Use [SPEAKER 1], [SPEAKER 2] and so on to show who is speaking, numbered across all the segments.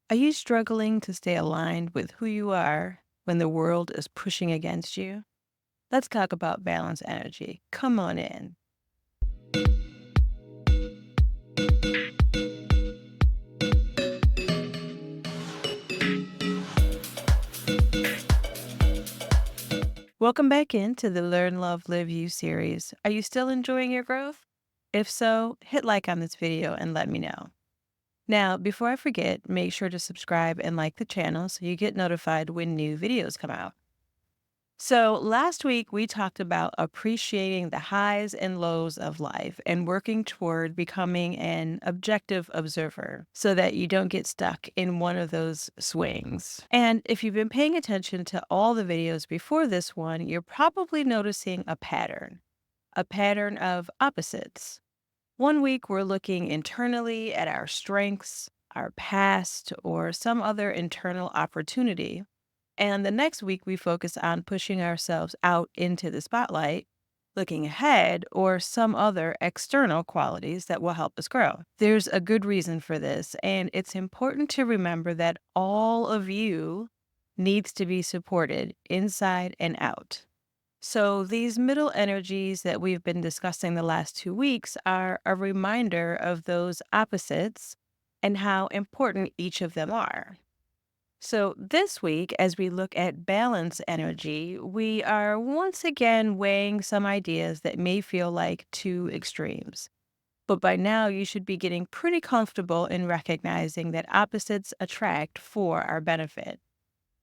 [SPEAKER 1] Are you struggling to stay aligned with who you are when the world is pushing against you? Let's talk about balance energy. Come on in. Welcome back into the Learn, Love, Live You series. Are you still enjoying your growth? If so, hit like on this video and let me know. Now, before I forget, make sure to subscribe and like the channel so you get notified when new videos come out. So, last week we talked about appreciating the highs and lows of life and working toward becoming an objective observer so that you don't get stuck in one of those swings. And if you've been paying attention to all the videos before this one, you're probably noticing a pattern of opposites. One week we're looking internally at our strengths, our past, or some other internal opportunity. And the next week, we focus on pushing ourselves out into the spotlight, looking ahead, or some other external qualities that will help us grow. There's a good reason for this, and it's important to remember that all of you needs to be supported inside and out. So, these middle energies that we've been discussing the last 2 weeks are a reminder of those opposites and how important each of them are. So, this week, as we look at balance energy, we are once again weighing some ideas that may feel like two extremes. But by now, you should be getting pretty comfortable in recognizing that opposites attract for our benefit.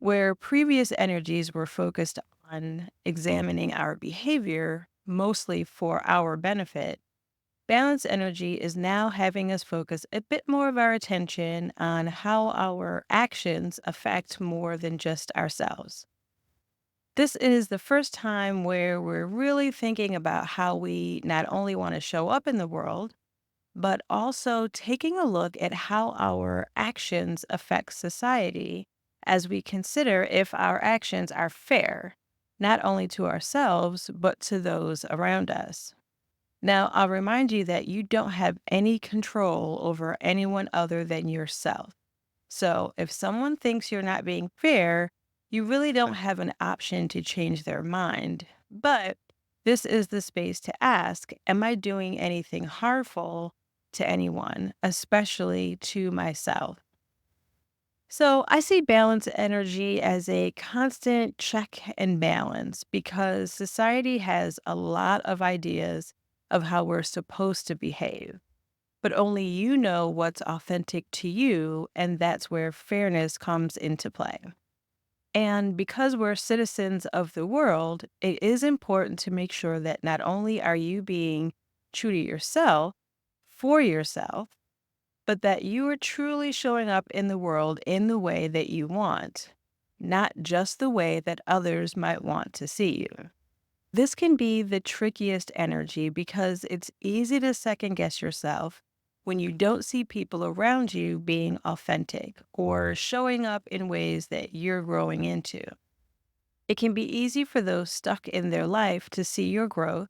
[SPEAKER 1] Where previous energies were focused on examining our behavior, mostly for our benefit, balance energy is now having us focus a bit more of our attention on how our actions affect more than just ourselves. This is the first time where we're really thinking about how we not only want to show up in the world, but also taking a look at how our actions affect society as we consider if our actions are fair, not only to ourselves, but to those around us. Now, I'll remind you that you don't have any control over anyone other than yourself. So, if someone thinks you're not being fair, you really don't have an option to change their mind. But this is the space to ask, am I doing anything harmful to anyone, especially to myself? So, I see balance energy as a constant check and balance because society has a lot of ideas of how we're supposed to behave, but only you know what's authentic to you, and that's where fairness comes into play. And because we're citizens of the world, it is important to make sure that not only are you being true to yourself, for yourself, but that you are truly showing up in the world in the way that you want, not just the way that others might want to see you. This can be the trickiest energy because it's easy to second guess yourself when you don't see people around you being authentic or showing up in ways that you're growing into. It can be easy for those stuck in their life to see your growth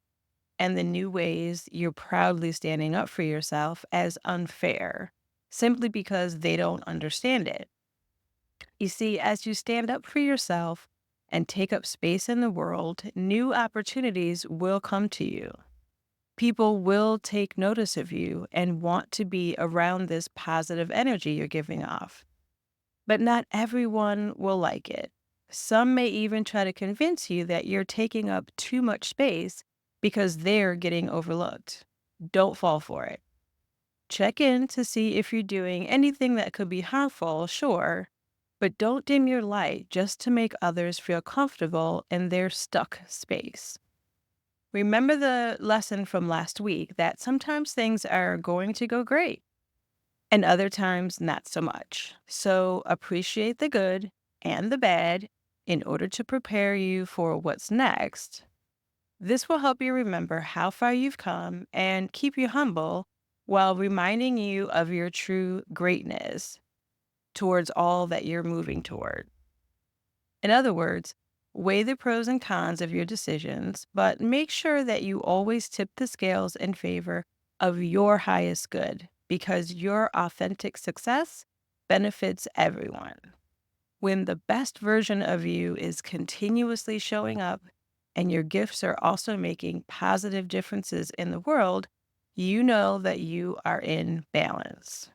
[SPEAKER 1] and the new ways you're proudly standing up for yourself as unfair, simply because they don't understand it. You see, as you stand up for yourself and take up space in the world, new opportunities will come to you. People will take notice of you and want to be around this positive energy you're giving off. But not everyone will like it. Some may even try to convince you that you're taking up too much space because they're getting overlooked. Don't fall for it. Check in to see if you're doing anything that could be harmful, sure, but don't dim your light just to make others feel comfortable in their stuck space. Remember the lesson from last week that sometimes things are going to go great and other times not so much. So appreciate the good and the bad in order to prepare you for what's next. This will help you remember how far you've come and keep you humble while reminding you of your true greatness towards all that you're moving toward. In other words, weigh the pros and cons of your decisions, but make sure that you always tip the scales in favor of your highest good because your authentic success benefits everyone. When the best version of you is continuously showing up and your gifts are also making positive differences in the world, you know that you are in balance.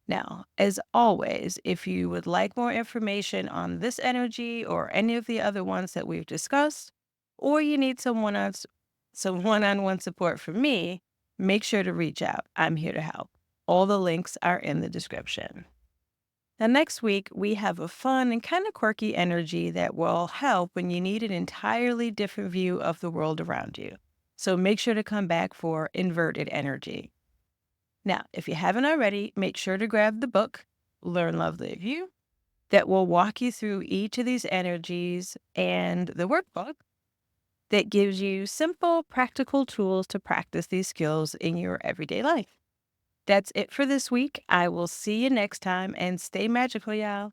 [SPEAKER 1] Now, as always, if you would like more information on this energy or any of the other ones that we've discussed, or you need some one-on-one support from me, make sure to reach out. I'm here to help. All the links are in the description. Now, next week, we have a fun and kind of quirky energy that will help when you need an entirely different view of the world around you. So make sure to come back for inverted energy. Now, if you haven't already, make sure to grab the book, Learn, Love, Live You, that will walk you through each of these energies, and the workbook that gives you simple, practical tools to practice these skills in your everyday life. That's it for this week. I will see you next time and stay magical, y'all.